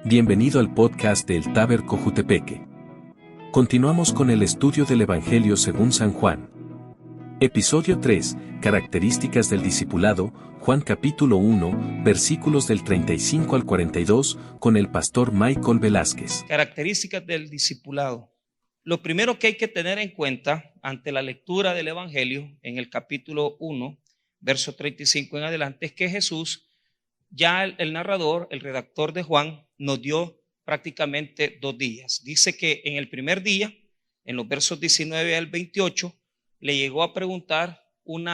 Bienvenido al podcast del Taber Cojutepeque. Continuamos con el estudio del Evangelio según San Juan. Episodio 3, Características del discipulado, Juan capítulo 1, versículos del 35 al 42, con el pastor Michael Velázquez. Características del discipulado. Lo primero que hay que tener en cuenta ante la lectura del Evangelio, en el capítulo 1, verso 35 en adelante, es que Jesús, ya el narrador, el redactor de Juan, nos dio prácticamente 2 días. Dice que en el primer día, en los versos 19 al 28, le llegó a preguntar un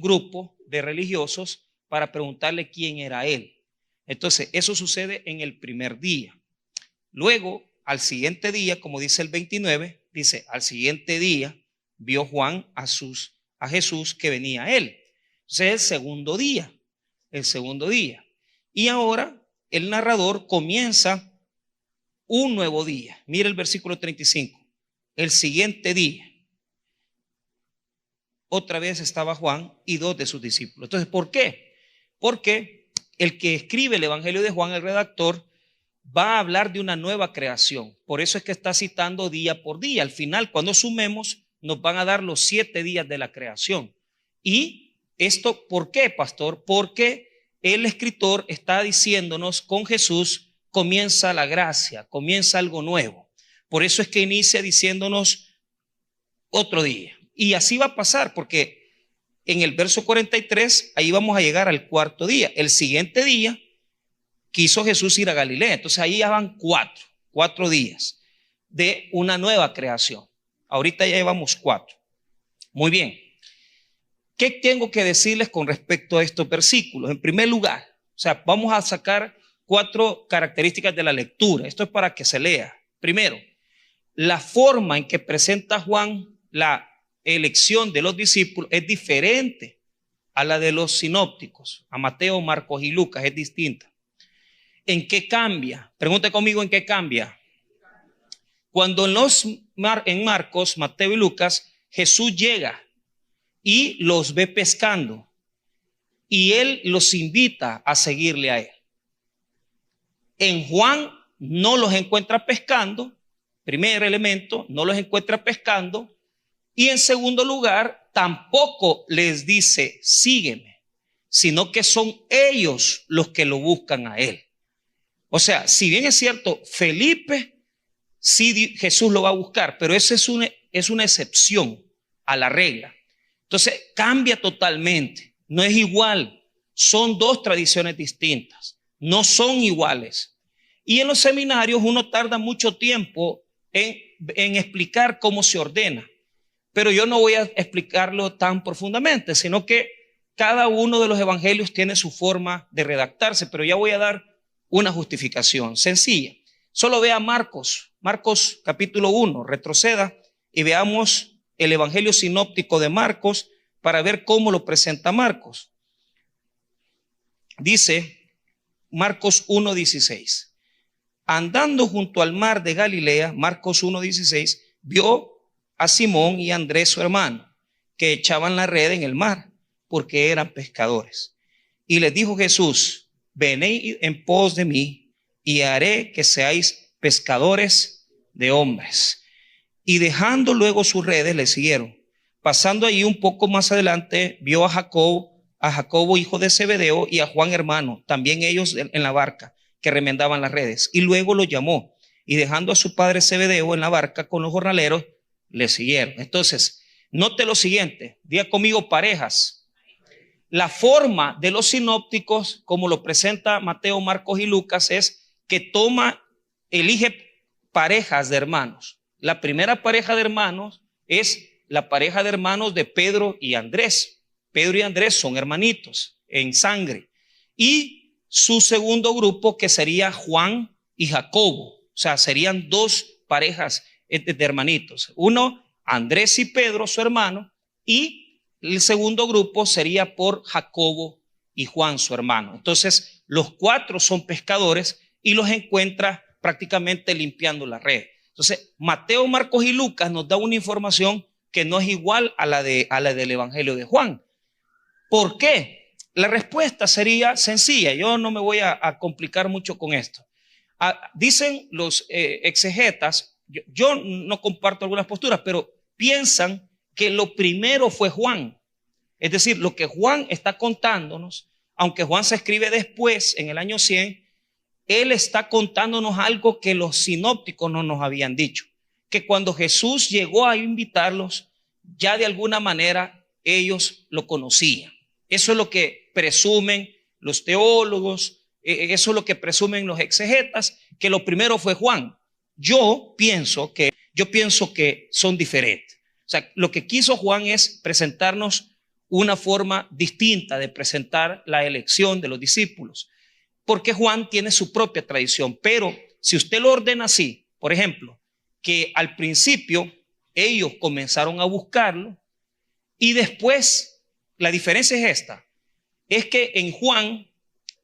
grupo de religiosos para preguntarle quién era él. Entonces, eso sucede en el primer día. Luego, al siguiente día, como dice el 29, dice, al siguiente día vio Juan a Jesús que venía a él. Entonces, el segundo día. Y ahora el narrador comienza un nuevo día. Mira el versículo 35. El siguiente día, otra vez estaba Juan y 2 de sus discípulos. Entonces, ¿por qué? Porque el que escribe el Evangelio de Juan, el redactor, va a hablar de una nueva creación. Por eso es que está citando día por día. Al final, cuando sumemos, nos van a dar los 7 días de la creación. Y esto, ¿por qué, pastor? Porque el escritor está diciéndonos, con Jesús comienza la gracia, comienza algo nuevo. Por eso es que inicia diciéndonos otro día. Y así va a pasar, porque en el verso 43, ahí vamos a llegar al cuarto día. El siguiente día quiso Jesús ir a Galilea. Entonces ahí ya van 4 días de una nueva creación. Ahorita ya llevamos 4. Muy bien. ¿Qué tengo que decirles con respecto a estos versículos? En primer lugar, vamos a sacar 4 características de la lectura. Esto es para que se lea. Primero, la forma en que presenta Juan la elección de los discípulos es diferente a la de los sinópticos. A Mateo, Marcos y Lucas es distinta. ¿En qué cambia? Pregunte conmigo en qué cambia. Cuando en Marcos, Mateo y Lucas, Jesús llega y los ve pescando y él los invita a seguirle a él. En Juan no los encuentra pescando. Primer elemento, no los encuentra pescando. Y en segundo lugar, tampoco les dice, sígueme, sino que son ellos los que lo buscan a él. O sea, si bien es cierto, Felipe, sí Jesús lo va a buscar, pero eso es una excepción a la regla. Entonces, cambia totalmente. No es igual. Son 2 tradiciones distintas. No son iguales. Y en los seminarios uno tarda mucho tiempo en explicar cómo se ordena. Pero yo no voy a explicarlo tan profundamente, sino que cada uno de los evangelios tiene su forma de redactarse, pero ya voy a dar una justificación sencilla. Solo vea Marcos capítulo 1, retroceda y veamos el evangelio sinóptico de Marcos para ver cómo lo presenta Marcos. Dice Marcos 1:16. Andando junto al mar de Galilea, Marcos 1:16, vio a Simón y a Andrés su hermano, que echaban la red en el mar, porque eran pescadores. Y les dijo Jesús, venid en pos de mí, y haré que seáis pescadores de hombres. Y dejando luego sus redes, le siguieron. Pasando allí un poco más adelante, vio a Jacobo hijo de Zebedeo, y a Juan hermano, también ellos en la barca, que remendaban las redes. Y luego los llamó, y dejando a su padre Zebedeo en la barca con los jornaleros, le siguieron. Entonces, note lo siguiente, diga conmigo parejas. La forma de los sinópticos, como lo presenta Mateo, Marcos y Lucas, es que elige parejas de hermanos. La primera pareja de hermanos es la pareja de hermanos de Pedro y Andrés. Pedro y Andrés son hermanitos en sangre. Y su segundo grupo, que sería Juan y Jacobo. O sea, serían 2 parejas de hermanitos. Uno, Andrés y Pedro, su hermano, y el segundo grupo sería por Jacobo y Juan, su hermano. Entonces, los 4 son pescadores y los encuentra prácticamente limpiando la red. Entonces, Mateo, Marcos y Lucas nos da una información que no es igual a la del Evangelio de Juan. ¿Por qué? La respuesta sería sencilla. Yo no me voy a complicar mucho con esto. Dicen los exegetas, yo no comparto algunas posturas, pero piensan que lo primero fue Juan. Es decir, lo que Juan está contándonos, aunque Juan se escribe después, en el año 100, él está contándonos algo que los sinópticos no nos habían dicho. Que cuando Jesús llegó a invitarlos, ya de alguna manera ellos lo conocían. Eso es lo que presumen los teólogos, eso es lo que presumen los exegetas, que lo primero fue Juan. Yo pienso que son diferentes. O sea, lo que quiso Juan es presentarnos una forma distinta de presentar la elección de los discípulos, porque Juan tiene su propia tradición. Pero si usted lo ordena así, por ejemplo, que al principio ellos comenzaron a buscarlo y después, la diferencia es esta, es que en Juan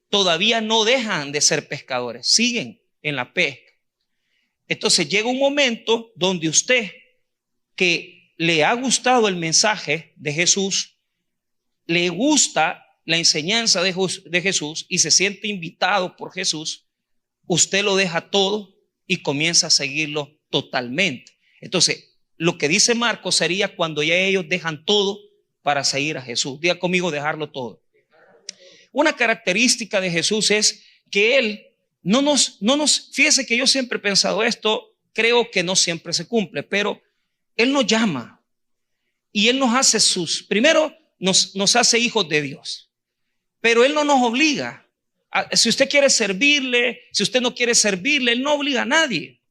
todavía no dejan de ser pescadores, siguen en la pesca. Entonces llega un momento donde usted, que le ha gustado el mensaje de Jesús, le gusta la enseñanza de Jesús y se siente invitado por Jesús, usted lo deja todo y comienza a seguirlo totalmente. Entonces, lo que dice Marcos sería cuando ya ellos dejan todo para seguir a Jesús. Diga conmigo, dejarlo todo. Una característica de Jesús es que Él fíjese que yo siempre he pensado esto, creo que no siempre se cumple, pero Él nos llama y Él nos hace primero nos hace hijos de Dios, pero Él no nos obliga. Si usted quiere servirle, si usted no quiere servirle, Él no obliga a nadie.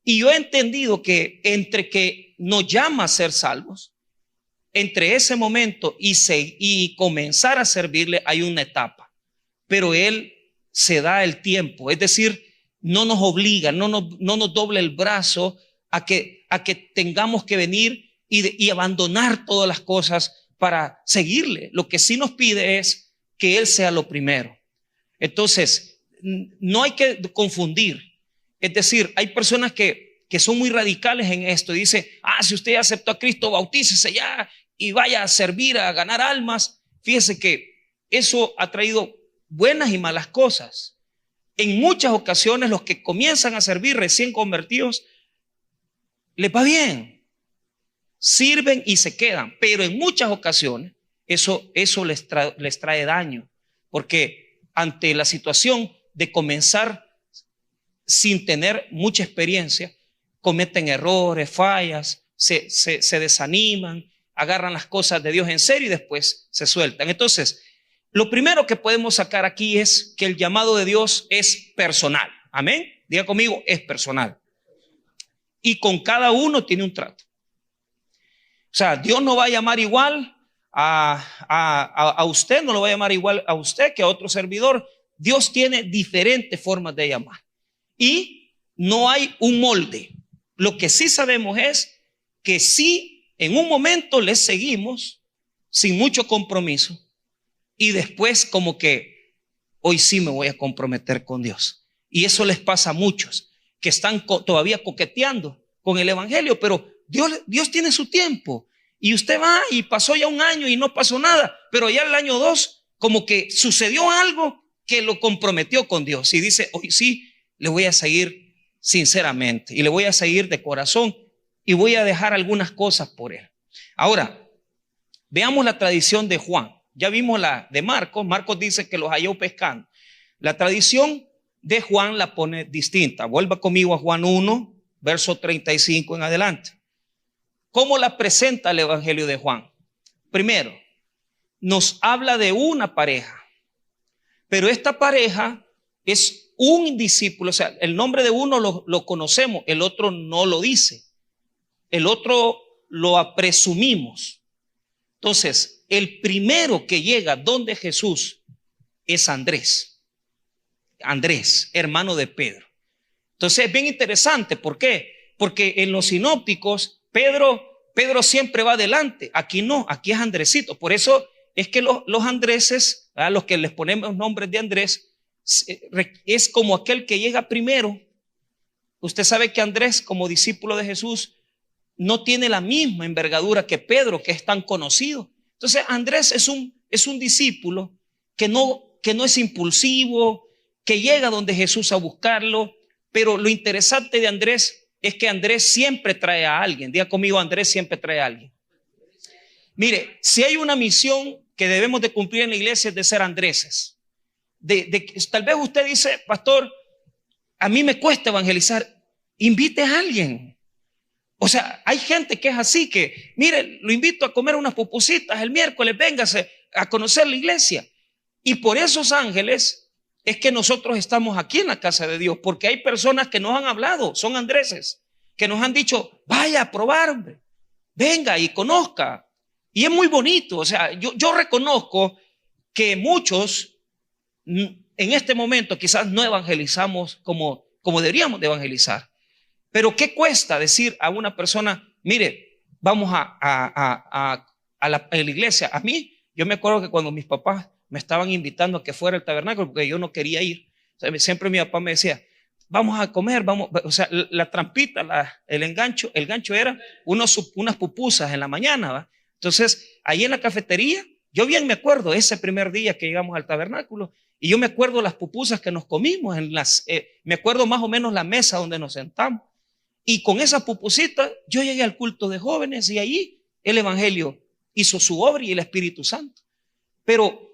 Y yo he entendido que entre que nos llama a ser salvos, entre ese momento y comenzar a servirle hay una etapa, pero Él se da el tiempo, es decir, no nos obliga, no nos doble el brazo a que tengamos que venir y abandonar todas las cosas para seguirle. Lo que sí nos pide es que Él sea lo primero. Entonces, no hay que confundir. Es decir, hay personas que son muy radicales en esto y dicen, si usted ya aceptó a Cristo, bautícese ya y vaya a servir, a ganar almas. Fíjese que eso ha traído buenas y malas cosas. En muchas ocasiones los que comienzan a servir recién convertidos, les va bien, sirven y se quedan, pero en muchas ocasiones eso les trae daño, porque ante la situación de comenzar sin tener mucha experiencia, cometen errores, fallas, se desaniman, agarran las cosas de Dios en serio y después se sueltan. Entonces, lo primero que podemos sacar aquí es que el llamado de Dios es personal. Amén. Diga conmigo, es personal. Y con cada uno tiene un trato. O sea, Dios no va a llamar igual a usted, no lo va a llamar igual a usted que a otro servidor. Dios tiene diferentes formas de llamar. Y no hay un molde. Lo que sí sabemos es que sí, en un momento les seguimos sin mucho compromiso. Y después como que hoy sí me voy a comprometer con Dios. Y eso les pasa a muchos que están todavía coqueteando con el evangelio, pero Dios tiene su tiempo. Y usted va y pasó ya un año y no pasó nada, pero ya el año 2 como que sucedió algo que lo comprometió con Dios. Y dice, hoy sí le voy a seguir sinceramente y le voy a seguir de corazón y voy a dejar algunas cosas por Él. Ahora, veamos la tradición de Juan. Ya vimos la de Marcos. Marcos dice que los halló pescando. La tradición de Juan la pone distinta. Vuelva conmigo a Juan 1, verso 35 en adelante. ¿Cómo la presenta el evangelio de Juan? Primero, nos habla de una pareja, pero esta pareja es un discípulo. O sea, el nombre de uno lo conocemos, el otro no lo dice, el otro lo presumimos. Entonces, el primero que llega donde Jesús es Andrés, hermano de Pedro. Entonces es bien interesante. ¿Por qué? Porque en los sinópticos Pedro siempre va adelante. Aquí no, aquí es Andresito. Por eso es que los Andreses, los que les ponemos nombres de Andrés, es como aquel que llega primero. Usted sabe que Andrés, como discípulo de Jesús, no tiene la misma envergadura que Pedro, que es tan conocido. Entonces Andrés es un discípulo que no es impulsivo, que llega donde Jesús a buscarlo. Pero lo interesante de Andrés es que Andrés siempre trae a alguien. Diga conmigo, Andrés siempre trae a alguien. Mire, si hay una misión que debemos de cumplir en la iglesia es de ser Andréses. Tal vez usted dice, pastor, a mí me cuesta evangelizar. Invite a alguien. O sea, hay gente que es así, que mire, lo invito a comer unas pupusitas el miércoles, véngase a conocer la iglesia. Y por esos ángeles es que nosotros estamos aquí en la casa de Dios, porque hay personas que nos han hablado, son Andréses, que nos han dicho, vaya a probar, hombre, venga y conozca. Y es muy bonito. O sea, yo reconozco que muchos en este momento quizás no evangelizamos como deberíamos de evangelizar. Pero ¿qué cuesta decir a una persona, mire, vamos a la iglesia? A mí, yo me acuerdo que cuando mis papás me estaban invitando a que fuera al tabernáculo, porque yo no quería ir, o sea, siempre mi papá me decía, vamos a comer, vamos. O sea, la trampita, el gancho era unas pupusas en la mañana, ¿va? Entonces, ahí en la cafetería, yo bien me acuerdo ese primer día que llegamos al tabernáculo, y yo me acuerdo las pupusas que nos comimos, me acuerdo más o menos la mesa donde nos sentamos. Y con esas pupusitas yo llegué al culto de jóvenes y ahí el evangelio hizo su obra y el Espíritu Santo. Pero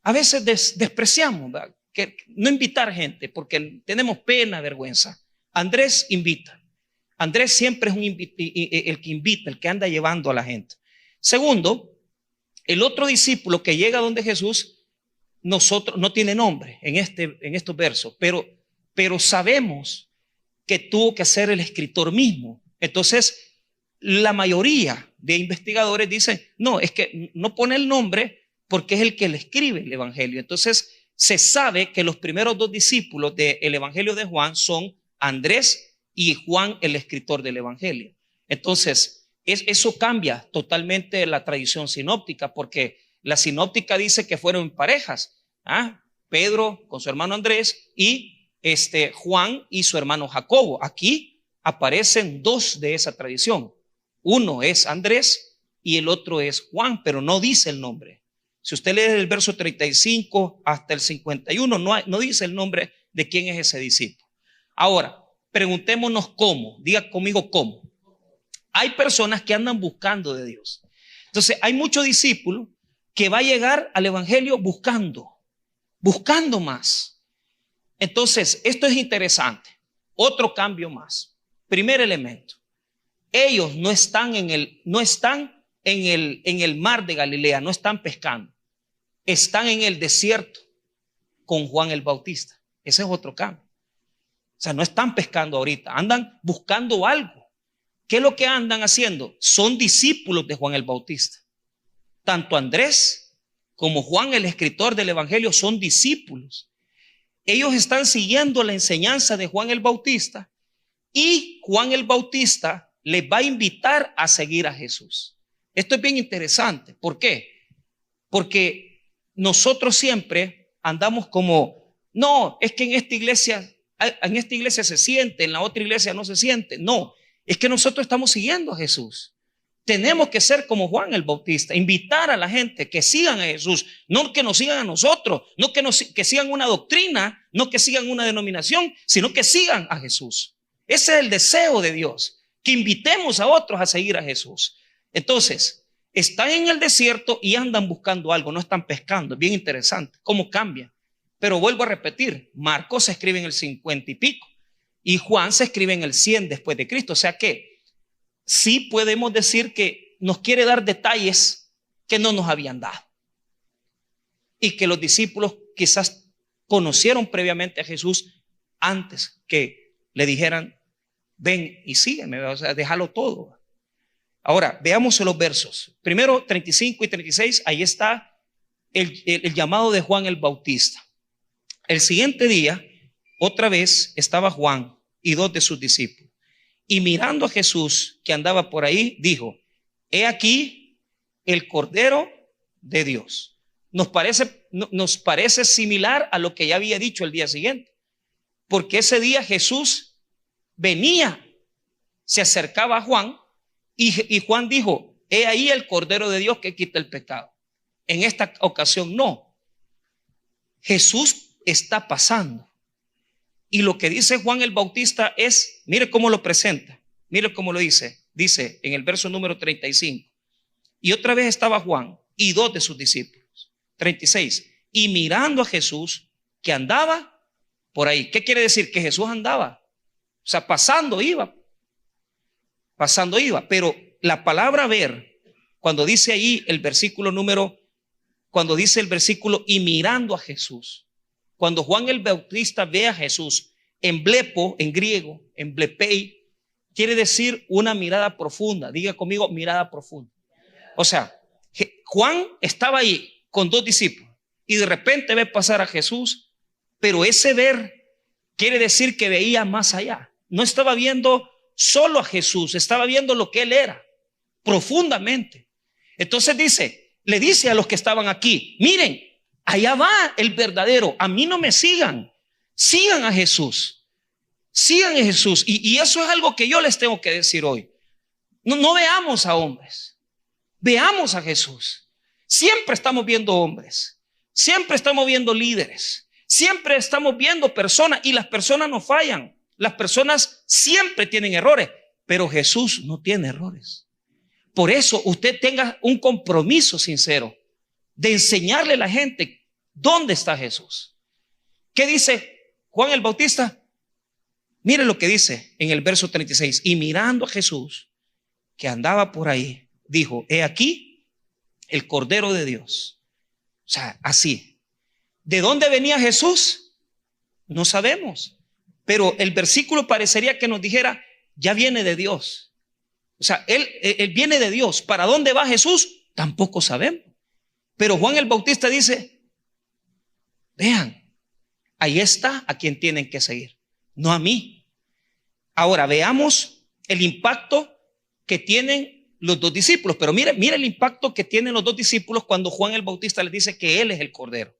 a veces despreciamos, ¿verdad? Que no invitar gente porque tenemos pena, vergüenza. Andrés invita. Andrés siempre es el que invita, el que anda llevando a la gente. Segundo, el otro discípulo que llega donde Jesús, nosotros no tiene nombre en estos versos, pero sabemos que tuvo que ser el escritor mismo. Entonces, la mayoría de investigadores dicen, no, es que no pone el nombre porque es el que le escribe el evangelio. Entonces, se sabe que los primeros dos discípulos del evangelio de Juan son Andrés y Juan, el escritor del evangelio. Entonces, eso cambia totalmente la tradición sinóptica, porque la sinóptica dice que fueron parejas, Pedro con su hermano Andrés y Juan y su hermano Jacobo. Aquí aparecen dos de esa tradición. Uno es Andrés y el otro es Juan, pero no dice el nombre. Si usted lee el verso 35 hasta el 51, no dice el nombre de quién es ese discípulo. Ahora, preguntémonos cómo. Diga conmigo cómo. Hay personas que andan buscando de Dios. Entonces, hay muchos discípulos que va a llegar al evangelio buscando más. Entonces, esto es interesante. Otro cambio más. Primer elemento. Ellos no están en el mar de Galilea, no están pescando. Están en el desierto con Juan el Bautista. Ese es otro cambio. O sea, no están pescando ahorita, andan buscando algo. ¿Qué es lo que andan haciendo? Son discípulos de Juan el Bautista. Tanto Andrés como Juan, el escritor del evangelio, son discípulos. Ellos están siguiendo la enseñanza de Juan el Bautista y Juan el Bautista les va a invitar a seguir a Jesús. Esto es bien interesante. ¿Por qué? Porque nosotros siempre andamos como, no, es que en esta iglesia se siente, en la otra iglesia no se siente. No, es que nosotros estamos siguiendo a Jesús. Tenemos que ser como Juan el Bautista, invitar a la gente que sigan a Jesús, no que nos sigan a nosotros, no que sigan una doctrina, no que sigan una denominación, sino que sigan a Jesús. Ese es el deseo de Dios, que invitemos a otros a seguir a Jesús. Entonces, están en el desierto y andan buscando algo, no están pescando. Es bien interesante cómo cambia. Pero vuelvo a repetir, Marcos se escribe en el 50 y pico y Juan se escribe en el 100 después de Cristo. O sea que sí podemos decir que nos quiere dar detalles que no nos habían dado. Y que los discípulos quizás conocieron previamente a Jesús antes que le dijeran, ven y sígueme, o sea, déjalo todo. Ahora, veamos los versos. Primero, 35 y 36, ahí está el llamado de Juan el Bautista. El siguiente día, otra vez estaba Juan y dos de sus discípulos. Y mirando a Jesús que andaba por ahí, dijo, he aquí el Cordero de Dios. Nos parece similar a lo que ya había dicho el día siguiente. Porque ese día Jesús venía, se acercaba a Juan y Juan dijo, he ahí el Cordero de Dios que quita el pecado. En esta ocasión no. Jesús está pasando. Y lo que dice Juan el Bautista es, mire cómo lo presenta, mire cómo lo dice. Dice en el verso número 35. Y otra vez estaba Juan y 2 de sus discípulos. 36. Y mirando a Jesús que andaba por ahí. ¿Qué quiere decir? Que Jesús andaba. O sea, pasando iba. Pasando iba. Pero la palabra ver, cuando dice ahí el versículo cuando dice el versículo y mirando a Jesús. Cuando Juan el Bautista ve a Jesús en blepo, en griego, en blepei, quiere decir una mirada profunda. Diga conmigo, mirada profunda. O sea, Juan estaba ahí con 2 discípulos y de repente ve pasar a Jesús, pero ese ver quiere decir que veía más allá. No estaba viendo solo a Jesús, estaba viendo lo que él era, profundamente. Entonces le dice a los que estaban aquí, miren, allá va el verdadero, a mí no me sigan, sigan a Jesús, sigan a Jesús. Y eso es algo que yo les tengo que decir hoy. No veamos a hombres, veamos a Jesús. Siempre estamos viendo hombres, siempre estamos viendo líderes, siempre estamos viendo personas y las personas no fallan. Las personas siempre tienen errores, pero Jesús no tiene errores. Por eso usted tenga un compromiso sincero de enseñarle a la gente dónde está Jesús. ¿Qué dice Juan el Bautista? Mire lo que dice en el verso 36. Y mirando a Jesús que andaba por ahí, dijo, he aquí el Cordero de Dios. O sea, así. ¿De dónde venía Jesús? No sabemos. Pero el versículo parecería que nos dijera, ya viene de Dios. O sea, él viene de Dios. ¿Para dónde va Jesús? Tampoco sabemos. Pero Juan el Bautista dice, vean, ahí está a quien tienen que seguir, no a mí. Ahora veamos el impacto que tienen los 2 discípulos. Pero mire el impacto que tienen los 2 discípulos cuando Juan el Bautista les dice que él es el Cordero.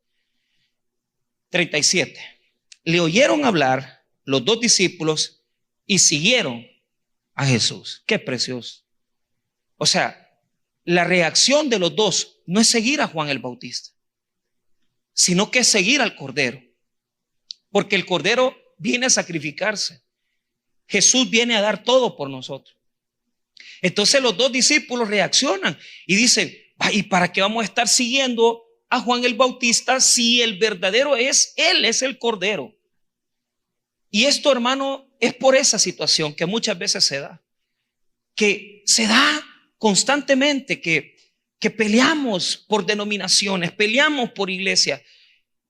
37. Le oyeron hablar los 2 discípulos y siguieron a Jesús. Qué precioso. O sea, la reacción de los 2 no es seguir a Juan el Bautista, sino que es seguir al Cordero. Porque el Cordero viene a sacrificarse. Jesús viene a dar todo por nosotros. Entonces los 2 discípulos reaccionan y dicen, ¿y para qué vamos a estar siguiendo a Juan el Bautista si el verdadero él es el Cordero? Y esto, hermano, es por esa situación que muchas veces se da constantemente, que peleamos por denominaciones, peleamos por iglesias.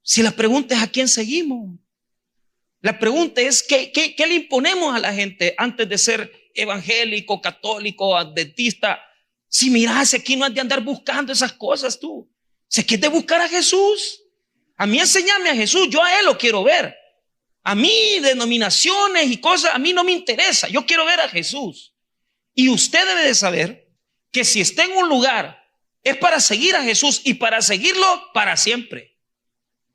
Si la pregunta es ¿a quién seguimos? La pregunta es ¿qué le imponemos a la gente antes de ser evangélico, católico, adventista? Si mirás, aquí no has de andar buscando esas cosas tú. Si quieres de buscar a Jesús, a mí enséñame a Jesús, yo a él lo quiero ver. A mí denominaciones y cosas, a mí no me interesa, yo quiero ver a Jesús. Y usted debe de saber que si está en un lugar es para seguir a Jesús y para seguirlo para siempre.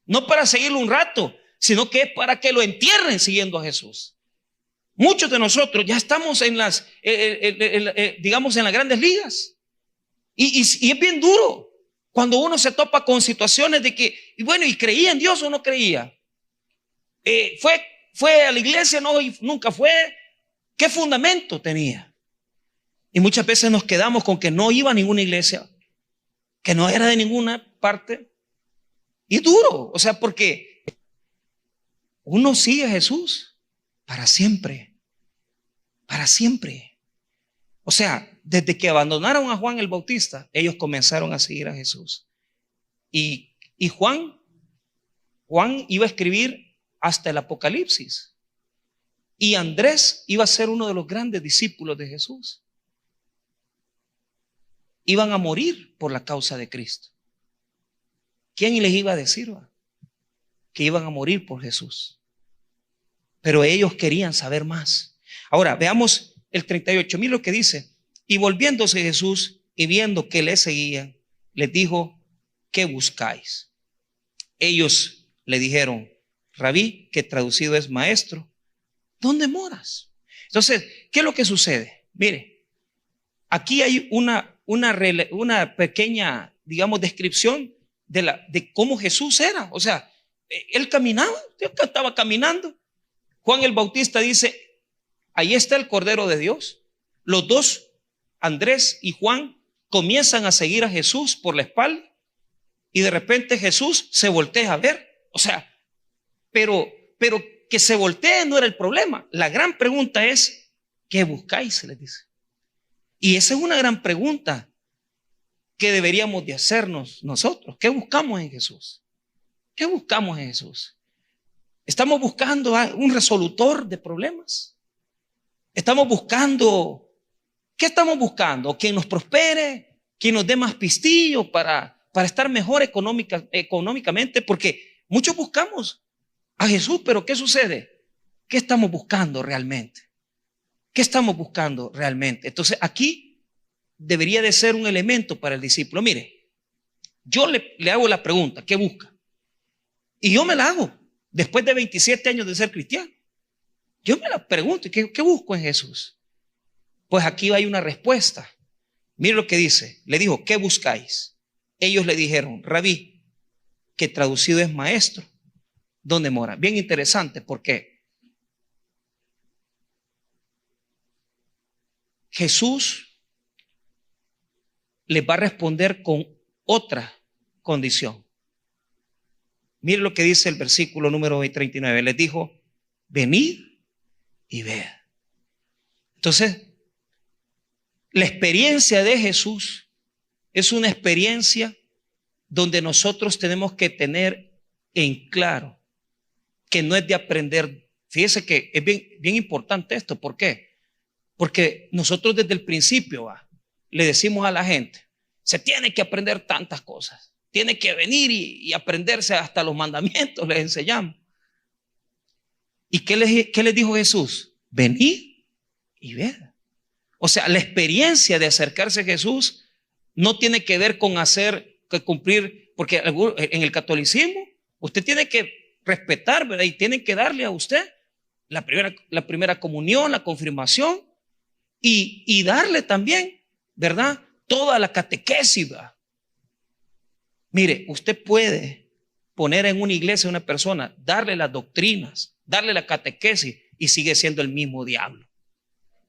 No para seguirlo un rato, sino que es para que lo entierren siguiendo a Jesús. Muchos de nosotros ya estamos en digamos en las grandes ligas. Y es bien duro cuando uno se topa con situaciones de que, y creía en Dios o no creía. Fue a la iglesia, no, nunca fue. ¿Qué fundamento tenía? Y muchas veces nos quedamos con que no iba a ninguna iglesia, que no era de ninguna parte. Y es duro, o sea, porque uno sigue a Jesús para siempre, para siempre. O sea, desde que abandonaron a Juan el Bautista, ellos comenzaron a seguir a Jesús. Y Juan iba a escribir hasta el Apocalipsis. Y Andrés iba a ser uno de los grandes discípulos de Jesús. Iban a morir por la causa de Cristo. ¿Quién les iba a decir que iban a morir por Jesús? Pero ellos querían saber más. Ahora veamos el 38. Mira lo que dice. Y volviéndose Jesús y viendo que le seguían, les dijo, ¿qué buscáis? Ellos le dijeron, Rabí, que traducido es maestro, ¿dónde moras? Entonces, ¿qué es lo que sucede? Mire, aquí hay una pequeña, digamos, descripción de cómo Jesús era. O sea, él caminaba, estaba caminando. Juan el Bautista dice, ahí está el Cordero de Dios. Los dos, Andrés y Juan, comienzan a seguir a Jesús por la espalda y de repente Jesús se voltea a ver. O sea, pero que se voltee no era el problema. La gran pregunta es, ¿qué buscáis? Se les dice. Y esa es una gran pregunta que deberíamos de hacernos nosotros. ¿Qué buscamos en Jesús? ¿Qué buscamos en Jesús? ¿Estamos buscando un resolutor de problemas? ¿Estamos buscando? ¿Qué estamos buscando? ¿Quien nos prospere? ¿Quien nos dé más pistillo para estar mejor económicamente? Porque muchos buscamos a Jesús, pero ¿qué sucede? ¿Qué estamos buscando realmente? ¿Qué estamos buscando realmente? Entonces aquí debería de ser un elemento para el discípulo. Mire, yo le hago la pregunta, ¿qué busca? Y yo me la hago después de 27 años de ser cristiano. Yo me la pregunto, ¿qué busco en Jesús? Pues aquí hay una respuesta. Mire lo que dice. Le dijo, ¿qué buscáis? Ellos le dijeron, Rabí, que traducido es maestro. ¿Dónde mora? Bien interesante, porque Jesús les va a responder con otra condición. Mire lo que dice el versículo número 39. Les dijo, venid y ved. Entonces, la experiencia de Jesús es una experiencia donde nosotros tenemos que tener en claro que no es de aprender. Fíjese que es bien importante esto. ¿Por qué? Porque nosotros desde el principio le decimos a la gente, se tiene que aprender tantas cosas. Tiene que venir y aprenderse hasta los mandamientos, les enseñamos. ¿Y qué les dijo Jesús? Venid y ved. O sea, la experiencia de acercarse a Jesús no tiene que ver con cumplir, porque en el catolicismo usted tiene que respetar, ¿verdad? Y tienen que darle a usted la primera comunión, la confirmación y darle también, ¿verdad? Toda la catequesis, ¿verdad? Mire, usted puede poner en una iglesia a una persona, darle las doctrinas, darle la catequesis y sigue siendo el mismo diablo.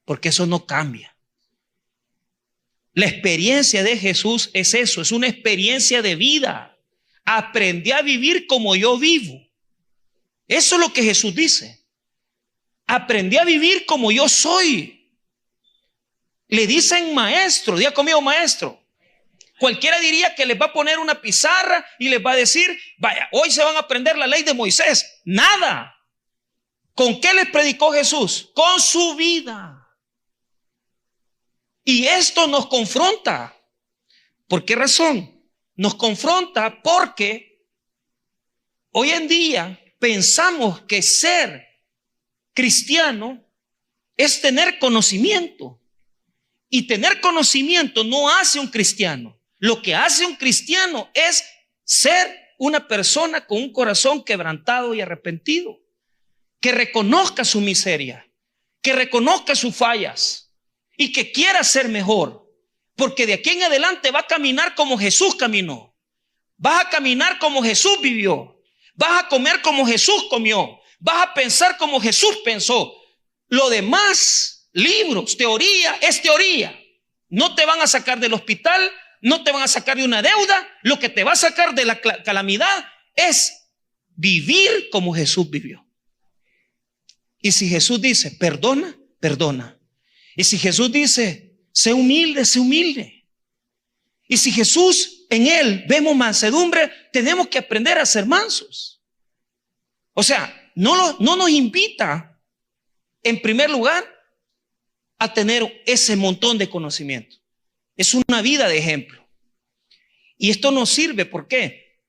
Porque eso no cambia. La experiencia de Jesús es eso, es una experiencia de vida. Aprendí a vivir como yo vivo. Eso es lo que Jesús dice. Aprendí a vivir como yo soy. Le dicen maestro, diga conmigo maestro. Cualquiera diría que les va a poner una pizarra y les va a decir, vaya, hoy se van a aprender la ley de Moisés. Nada. ¿Con qué les predicó Jesús? Con su vida. Y esto nos confronta. ¿Por qué razón? Nos confronta porque hoy en día pensamos que ser cristiano es tener conocimiento. Y tener conocimiento no hace un cristiano. Lo que hace un cristiano es ser una persona con un corazón quebrantado y arrepentido, que reconozca su miseria, que reconozca sus fallas y que quiera ser mejor, porque de aquí en adelante va a caminar como Jesús caminó, vas a caminar como Jesús vivió, vas a comer como Jesús comió, vas a pensar como Jesús pensó. Lo demás, libros, teoría, es teoría. No te van a sacar del hospital, no te van a sacar de una deuda. Lo que te va a sacar de la calamidad es vivir como Jesús vivió. Y si Jesús dice, perdona, perdona. Y si Jesús dice, sé humilde, sé humilde. Y si Jesús en él vemos mansedumbre, tenemos que aprender a ser mansos. O sea, no nos invita, en primer lugar, a tener ese montón de conocimiento. Es una vida de ejemplo. Y esto nos sirve, ¿por qué?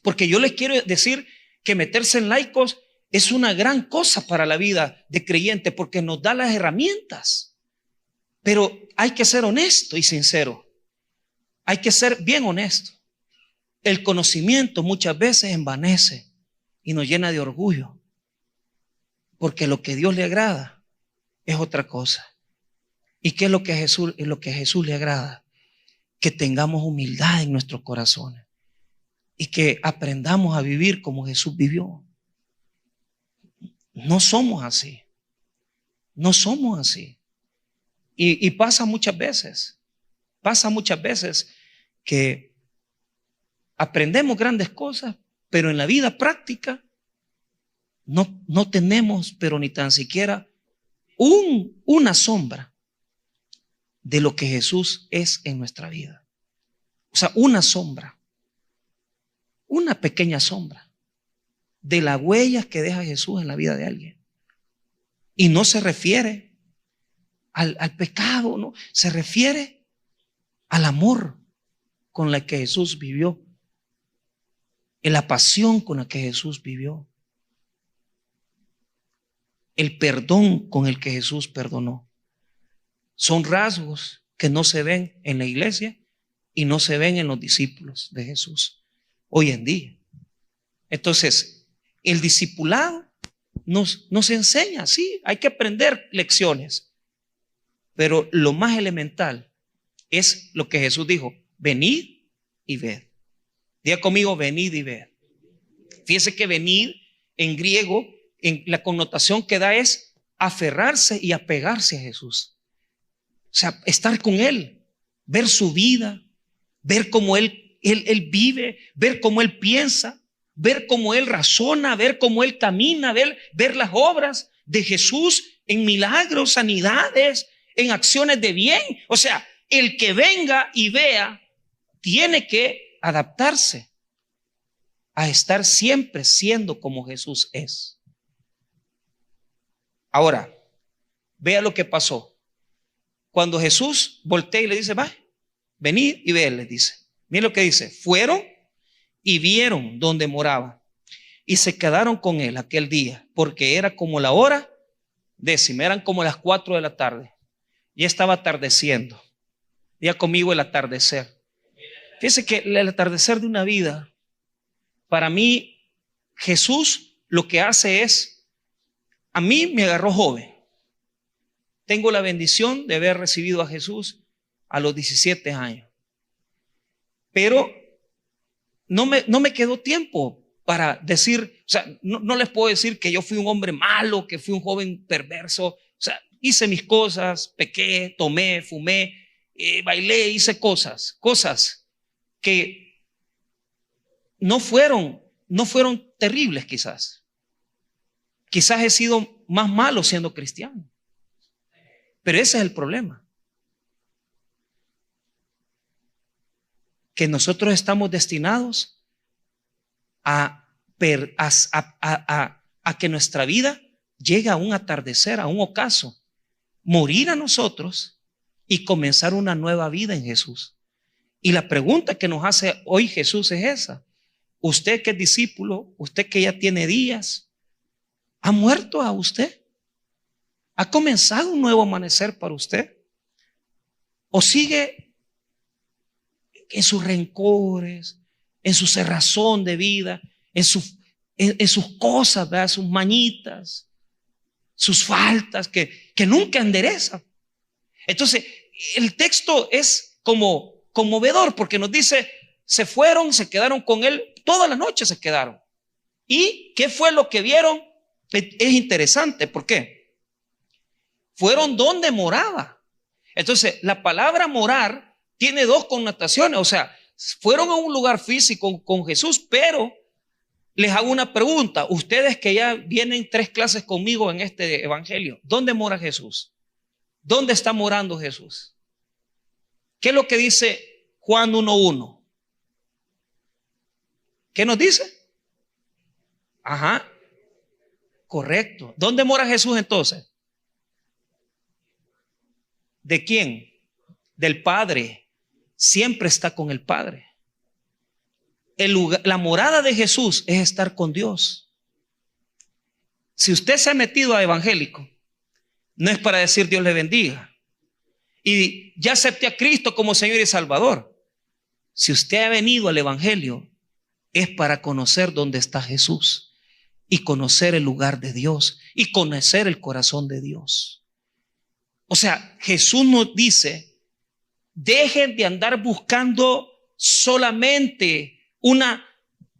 Porque yo les quiero decir que meterse en laicos es una gran cosa para la vida de creyente, porque nos da las herramientas. Pero hay que ser honesto y sincero. Hay que ser bien honesto. El conocimiento muchas veces envanece y nos llena de orgullo, porque lo que a Dios le agrada es otra cosa. ¿Y qué es lo que a Jesús le agrada? Que tengamos humildad en nuestros corazones y que aprendamos a vivir como Jesús vivió. No somos así. No somos así. Y pasa muchas veces que aprendemos grandes cosas, pero en la vida práctica no tenemos, pero ni tan siquiera una sombra de lo que Jesús es en nuestra vida. O sea, una sombra, una pequeña sombra de las huellas que deja Jesús en la vida de alguien. Y no se refiere al pecado, no, se refiere al amor con la que Jesús vivió, en la pasión con la que Jesús vivió, el perdón con el que Jesús perdonó. Son rasgos que no se ven en la iglesia y no se ven en los discípulos de Jesús hoy en día. Entonces, el discipulado nos enseña, sí, hay que aprender lecciones, pero lo más elemental es lo que Jesús dijo: venid y ved. Diga conmigo: venid y ved. Fíjese que venir en griego, en la connotación que da es aferrarse y apegarse a Jesús. O sea, estar con Él, ver su vida, ver cómo Él vive, ver cómo Él piensa, ver cómo Él razona, ver cómo Él camina, ver las obras de Jesús en milagros, sanidades, en acciones de bien. O sea, el que venga y vea tiene que adaptarse a estar siempre siendo como Jesús es. Ahora, vea lo que pasó. Cuando Jesús voltea y le dice: va, venid y ve, les dice. Miren lo que dice: fueron y vieron donde moraba y se quedaron con él aquel día, porque era como la hora 10, eran como las 4 de la tarde. Ya estaba atardeciendo. Diga conmigo: el atardecer. Fíjense que el atardecer de una vida, para mí, Jesús lo que hace es, a mí me agarró joven. Tengo la bendición de haber recibido a Jesús a los 17 años. Pero no me quedó tiempo para decir, o sea, no les puedo decir que yo fui un hombre malo, que fui un joven perverso. O sea, hice mis cosas, pequé, tomé, fumé, bailé, hice cosas que no fueron terribles quizás. Quizás he sido más malo siendo cristiano. Pero ese es el problema. Que nosotros estamos destinados a que nuestra vida llegue a un atardecer, a un ocaso, morir a nosotros y comenzar una nueva vida en Jesús. Y la pregunta que nos hace hoy Jesús es esa: usted que es discípulo, usted que ya tiene días, ¿ha muerto a usted? ¿Ha comenzado un nuevo amanecer para usted? ¿O sigue en sus rencores, en su cerrazón de vida, en sus cosas, ¿verdad? Sus mañitas, sus faltas que nunca endereza? Entonces, el texto es como conmovedor porque nos dice: se fueron, se quedaron con él, toda la noche se quedaron. ¿Y qué fue lo que vieron? Es interesante. ¿Por qué? Fueron donde moraba. Entonces, la palabra morar tiene dos connotaciones. O sea, fueron a un lugar físico con Jesús, pero les hago una pregunta. Ustedes que ya vienen 3 clases conmigo en este evangelio, ¿dónde mora Jesús? ¿Dónde está morando Jesús? ¿Qué es lo que dice Juan 1:1? ¿Qué nos dice? Ajá, correcto. ¿Dónde mora Jesús entonces? ¿De quién? Del Padre. Siempre está con el Padre. La morada de Jesús es estar con Dios. Si usted se ha metido a evangélico, no es para decir Dios le bendiga y ya acepté a Cristo como Señor y Salvador. Si usted ha venido al evangelio, es para conocer dónde está Jesús y conocer el lugar de Dios y conocer el corazón de Dios. O sea, Jesús nos dice: dejen de andar buscando solamente una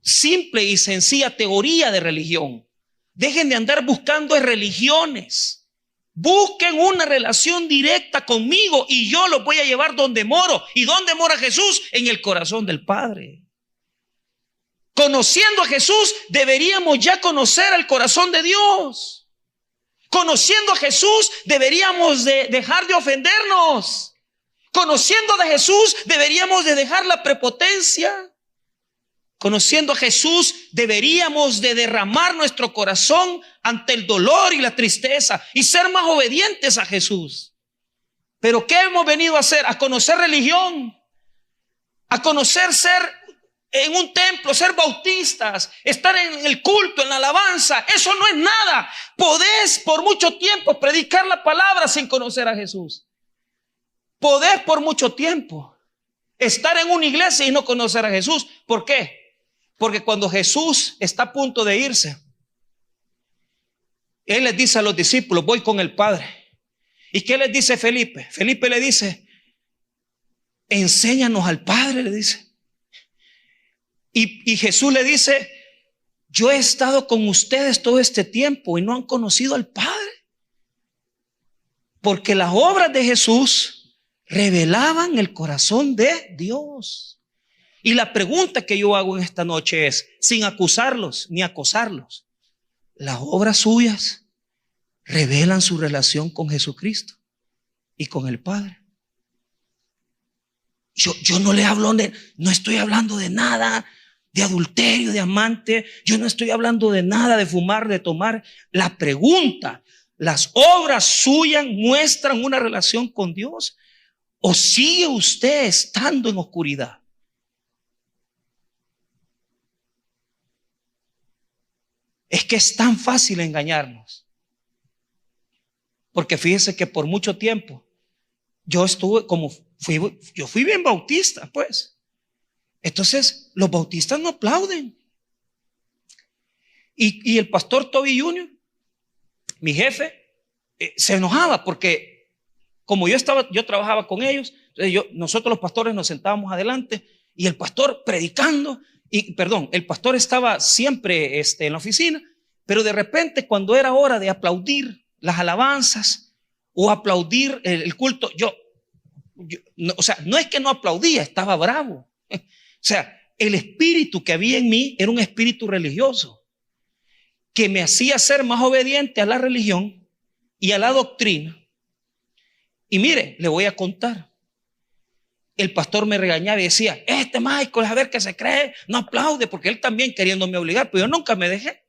simple y sencilla teoría de religión. Dejen de andar buscando religiones. Busquen una relación directa conmigo y yo los voy a llevar donde moro. ¿Y dónde mora Jesús? En el corazón del Padre. Conociendo a Jesús, deberíamos ya conocer el corazón de Dios. Conociendo a Jesús, deberíamos de dejar de ofendernos. Conociendo a Jesús, deberíamos de dejar la prepotencia. Conociendo a Jesús, deberíamos de derramar nuestro corazón ante el dolor y la tristeza y ser más obedientes a Jesús. Pero ¿qué hemos venido a hacer? A conocer religión, a conocer ser en un templo, ser bautistas, estar en el culto, en la alabanza. Eso no es nada. Podés por mucho tiempo predicar la palabra sin conocer a Jesús. Podés por mucho tiempo estar en una iglesia y no conocer a Jesús. ¿Por qué? Porque cuando Jesús está a punto de irse, Él les dice a los discípulos: voy con el Padre. ¿Y qué les dice Felipe? Felipe le dice: enséñanos al Padre, le dice. Y Jesús le dice: yo he estado con ustedes todo este tiempo y no han conocido al Padre. Porque las obras de Jesús revelaban el corazón de Dios. Y la pregunta que yo hago en esta noche es, sin acusarlos ni acosarlos: ¿las obras suyas revelan su relación con Jesucristo y con el Padre? Yo no le hablo, no estoy hablando de nada de adulterio, de amante. Yo no estoy hablando de nada de fumar, de tomar. La pregunta: ¿las obras suyas muestran una relación con Dios? ¿O sigue usted estando en oscuridad? Es que es tan fácil engañarnos. Porque fíjese que por mucho tiempo yo fui bien bautista, pues. Entonces los bautistas no aplauden. Y el pastor Toby Jr., mi jefe, se enojaba porque como yo trabajaba con ellos, entonces nosotros los pastores nos sentábamos adelante y el pastor predicando. El pastor estaba siempre en la oficina, pero de repente cuando era hora de aplaudir las alabanzas o aplaudir el culto, no es que no aplaudía, estaba bravo. O sea, el espíritu que había en mí era un espíritu religioso que me hacía ser más obediente a la religión y a la doctrina. Y mire, le voy a contar. El pastor me regañaba y decía: Michael, a ver qué se cree, no aplaude, porque él también queriéndome obligar, pero yo nunca me dejé.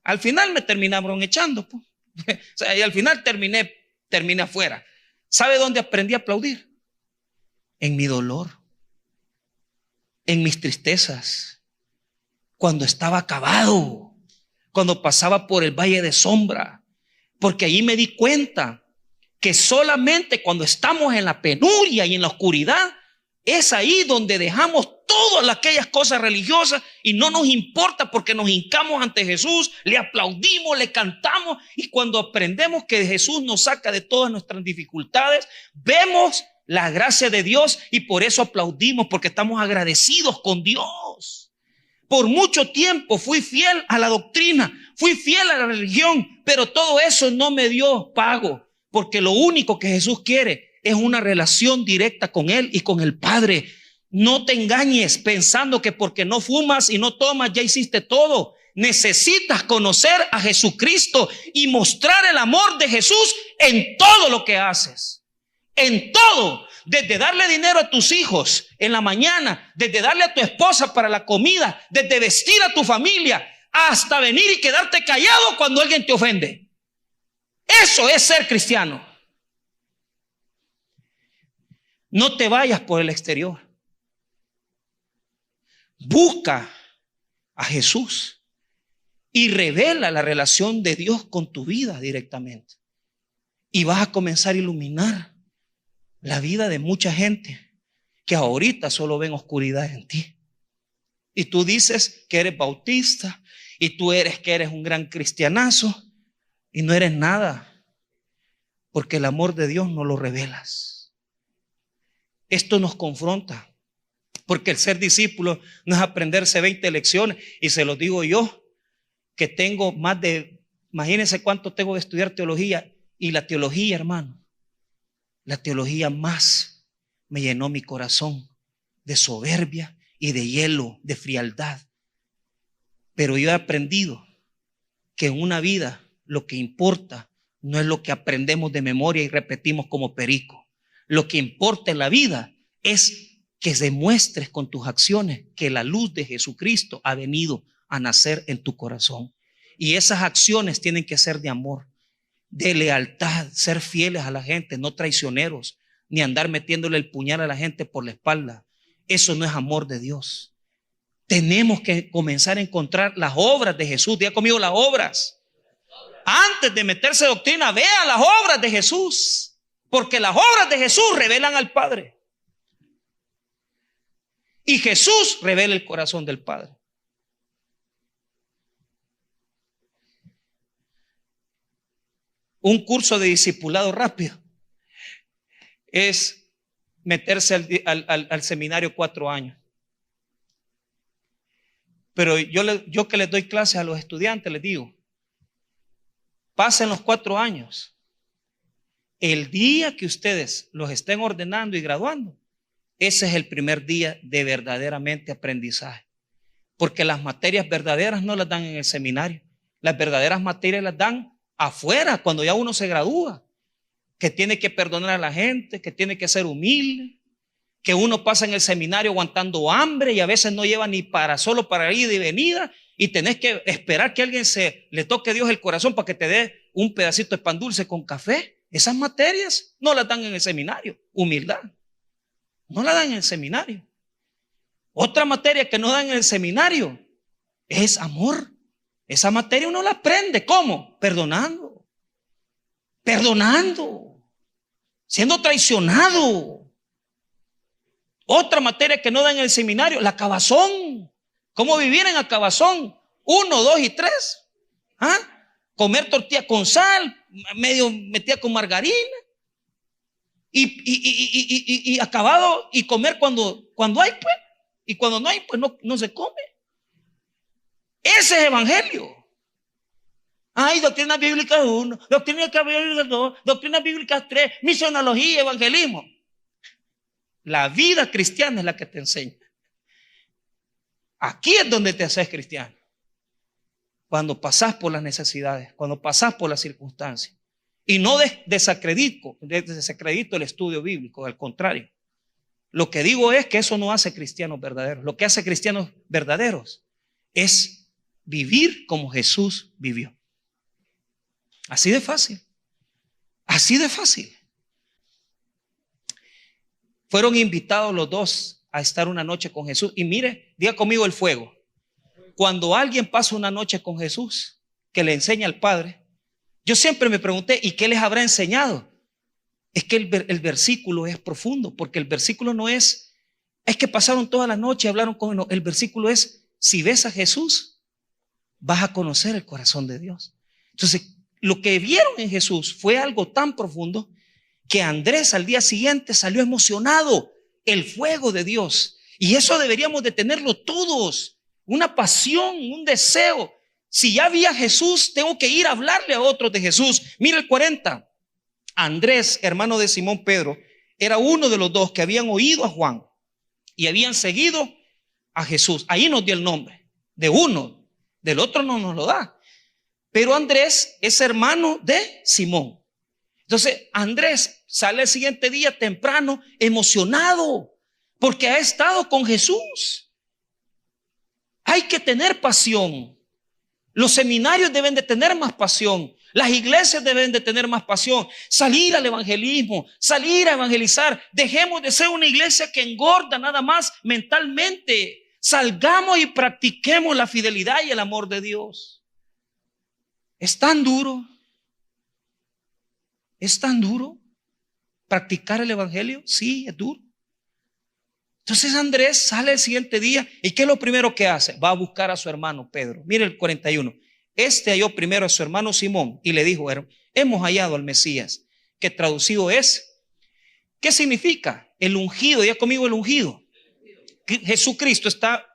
Al final me terminaron echando, pues. O sea, y al final terminé afuera. ¿Sabe dónde aprendí a aplaudir? En mi dolor, en mis tristezas, cuando estaba acabado, cuando pasaba por el valle de sombra, porque allí me di cuenta que solamente cuando estamos en la penuria y en la oscuridad, es ahí donde dejamos todas aquellas cosas religiosas y no nos importa, porque nos hincamos ante Jesús, le aplaudimos, le cantamos, y cuando aprendemos que Jesús nos saca de todas nuestras dificultades, vemos la gracia de Dios y por eso aplaudimos, porque estamos agradecidos con Dios. Por mucho tiempo fui fiel a la doctrina, fui fiel a la religión, pero todo eso no me dio pago. Porque lo único que Jesús quiere es una relación directa con Él y con el Padre. No te engañes pensando que porque no fumas y no tomas ya hiciste todo. Necesitas conocer a Jesucristo y mostrar el amor de Jesús en todo lo que haces. En todo. Desde darle dinero a tus hijos en la mañana, desde darle a tu esposa para la comida, desde vestir a tu familia, hasta venir y quedarte callado cuando alguien te ofende. Eso es ser cristiano. No te vayas por el exterior. Busca a Jesús y revela la relación de Dios con tu vida directamente. Y vas a comenzar a iluminar la vida de mucha gente que ahorita solo ven oscuridad en ti. Y tú dices que eres bautista y tú que eres un gran cristianazo. Y no eres nada, porque el amor de Dios no lo revelas. Esto nos confronta Porque el ser discípulo no es aprenderse 20 lecciones. Y se los digo yo, que tengo más de, imagínense cuánto tengo de estudiar teología. Y la teología, hermano, la teología más me llenó mi corazón de soberbia y de hielo, de frialdad. Pero yo he aprendido que en una vida lo que importa no es lo que aprendemos de memoria y repetimos como perico. Lo que importa en la vida es que demuestres con tus acciones que la luz de Jesucristo ha venido a nacer en tu corazón. Y esas acciones tienen que ser de amor, de lealtad, ser fieles a la gente, no traicioneros, ni andar metiéndole el puñal a la gente por la espalda. Eso no es amor de Dios. Tenemos que comenzar a encontrar las obras de Jesús. Diga conmigo, las obras. Antes de meterse doctrina, vea las obras de Jesús, porque las obras de Jesús revelan al Padre. Y Jesús revela el corazón del Padre. Un curso de discipulado rápido es meterse al seminario 4 años. Pero yo que les doy clases a los estudiantes, les digo, pasen los 4 años. El día que ustedes los estén ordenando y graduando, ese es el primer día de verdaderamente aprendizaje. Porque las materias verdaderas no las dan en el seminario. Las verdaderas materias las dan afuera, cuando ya uno se gradúa. Que tiene que perdonar a la gente, que tiene que ser humilde, que uno pasa en el seminario aguantando hambre y a veces no lleva ni solo para ida y venida, y tenés que esperar que alguien le toque a Dios el corazón para que te dé un pedacito de pan dulce con café. Esas materias no las dan en el seminario. Humildad. No la dan en el seminario. Otra materia que no dan en el seminario es amor. Esa materia uno la aprende. ¿Cómo? Perdonando. Siendo traicionado. Otra materia que no dan en el seminario, la acabazón. ¿Cómo vivir en acabazón? 1, 2 y 3. Comer tortilla con sal, medio metida con margarina. Y acabado, y comer cuando hay, pues, y cuando no hay, pues no se come. Ese es evangelio. Doctrina bíblica 1, doctrina bíblica 2, doctrina bíblica 3, misionología, evangelismo. La vida cristiana es la que te enseña. Aquí es donde te haces cristiano. Cuando pasás por las necesidades, cuando pasás por las circunstancias. Y no desacredito el estudio bíblico, al contrario. Lo que digo es que eso no hace cristianos verdaderos. Lo que hace cristianos verdaderos es vivir como Jesús vivió. Así de fácil. Así de fácil. Fueron invitados los dos a estar una noche con Jesús. Y mire, diga conmigo el fuego. Cuando alguien pasa una noche con Jesús, que le enseña al Padre, yo siempre me pregunté, ¿y qué les habrá enseñado? Es que el versículo es profundo, porque el versículo no es que pasaron toda la noche y hablaron con él. No, el versículo es, si ves a Jesús, vas a conocer el corazón de Dios. Entonces, lo que vieron en Jesús fue algo tan profundo que Andrés al día siguiente salió emocionado, el fuego de Dios. Y eso deberíamos de tenerlo todos, una pasión, un deseo. Si ya vi a Jesús, tengo que ir a hablarle a otros de Jesús. Mira el 40. Andrés, hermano de Simón Pedro, era uno de los dos que habían oído a Juan y habían seguido a Jesús. Ahí nos dio el nombre de uno, del otro no nos lo da. Pero Andrés es hermano de Simón. Entonces Andrés sale el siguiente día temprano, emocionado, porque ha estado con Jesús. Hay que tener pasión. Los seminarios deben de tener más pasión. Las iglesias deben de tener más pasión. Salir al evangelismo, salir a evangelizar. Dejemos de ser una iglesia que engorda nada más mentalmente. Salgamos y practiquemos la fidelidad y el amor de Dios. Es tan duro. Es tan duro practicar el evangelio. Sí, es duro. Entonces Andrés sale el siguiente día y ¿qué es lo primero que hace? Va a buscar a su hermano Pedro. Mire el 41. Este halló primero a su hermano Simón y le dijo, hemos hallado al Mesías, que traducido es, ¿qué significa? El ungido, ya conmigo el ungido. Jesucristo está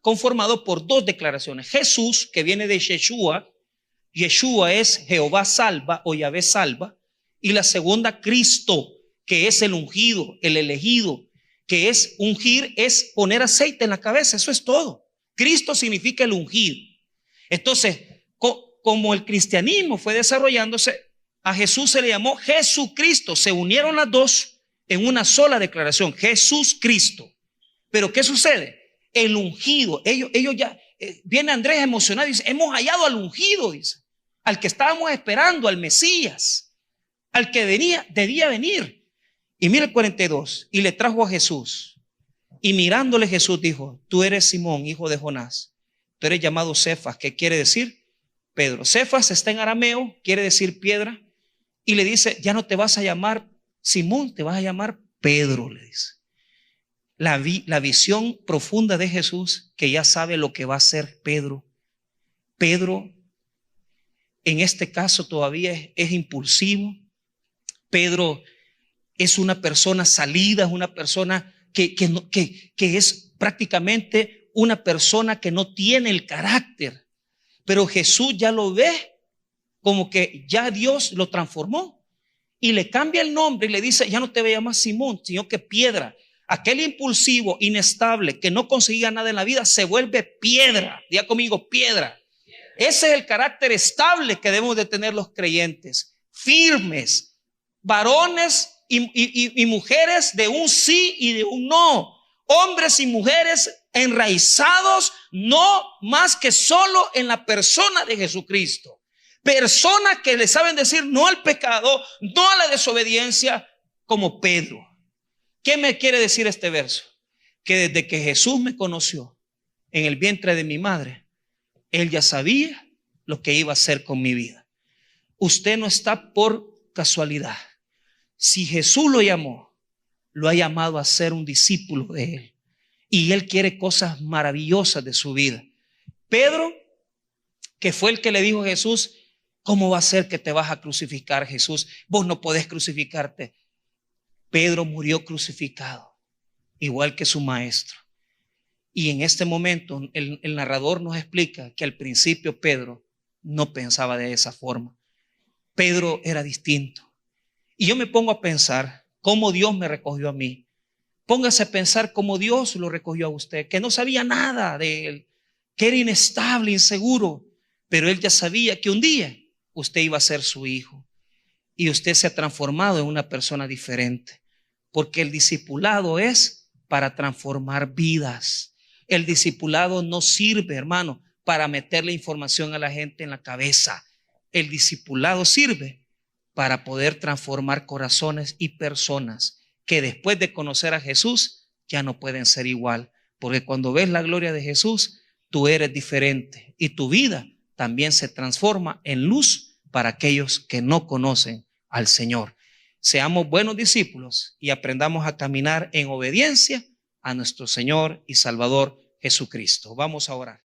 conformado por dos declaraciones. Jesús, que viene de Yeshua. Yeshua es Jehová salva o Yahvé salva. Y la segunda, Cristo, que es el ungido, el elegido, que es ungir, es poner aceite en la cabeza. Eso es todo. Cristo significa el ungido. Entonces, como el cristianismo fue desarrollándose, a Jesús se le llamó Jesucristo. Se unieron las dos en una sola declaración, Jesús Cristo. Pero ¿qué sucede? El ungido, ellos ya, viene Andrés emocionado y dice, hemos hallado al ungido, dice, al que estábamos esperando, al Mesías, al que debía venir. Y mira el 42, y le trajo a Jesús, y mirándole Jesús dijo, tú eres Simón, hijo de Jonás, tú eres llamado Cefas, que quiere decir Pedro. Cefas está en arameo, quiere decir piedra, y le dice, ya no te vas a llamar Simón, te vas a llamar Pedro, le dice. La visión profunda de Jesús, que ya sabe lo que va a hacer Pedro. Pedro, en este caso todavía es impulsivo. Pedro es una persona salida, es una persona que es prácticamente una persona que no tiene el carácter. Pero Jesús ya lo ve como que ya Dios lo transformó y le cambia el nombre y le dice, ya no te voy a llamar Simón, sino que piedra. Aquel impulsivo, inestable, que no conseguía nada en la vida, se vuelve piedra. Diga conmigo, piedra. Ese es el carácter estable que debemos de tener los creyentes. Firmes, varones y mujeres de un sí y de un no. Hombres y mujeres enraizados, no más que solo en la persona de Jesucristo. Personas que le saben decir no al pecado, no a la desobediencia, como Pedro. ¿Qué me quiere decir este verso? Que desde que Jesús me conoció en el vientre de mi madre, Él ya sabía lo que iba a hacer con mi vida. Usted no está por casualidad. Si Jesús lo llamó, lo ha llamado a ser un discípulo de Él. Y Él quiere cosas maravillosas de su vida. Pedro, que fue el que le dijo a Jesús, ¿cómo va a ser que te vas a crucificar, Jesús? Vos no podés crucificarte. Pedro murió crucificado, igual que su maestro. Y en este momento el narrador nos explica que al principio Pedro no pensaba de esa forma. Pedro era distinto. Y yo me pongo a pensar cómo Dios me recogió a mí. Póngase a pensar cómo Dios lo recogió a usted, que no sabía nada de él, que era inestable, inseguro, pero Él ya sabía que un día usted iba a ser su hijo. Y usted se ha transformado en una persona diferente, porque el discipulado es para transformar vidas. El discipulado no sirve, hermano, para meterle información a la gente en la cabeza. El discipulado sirve para poder transformar corazones y personas que después de conocer a Jesús ya no pueden ser igual, porque cuando ves la gloria de Jesús, tú eres diferente y tu vida también se transforma en luz para aquellos que no conocen al Señor. Seamos buenos discípulos y aprendamos a caminar en obediencia a nuestro Señor y Salvador Jesucristo. Vamos a orar.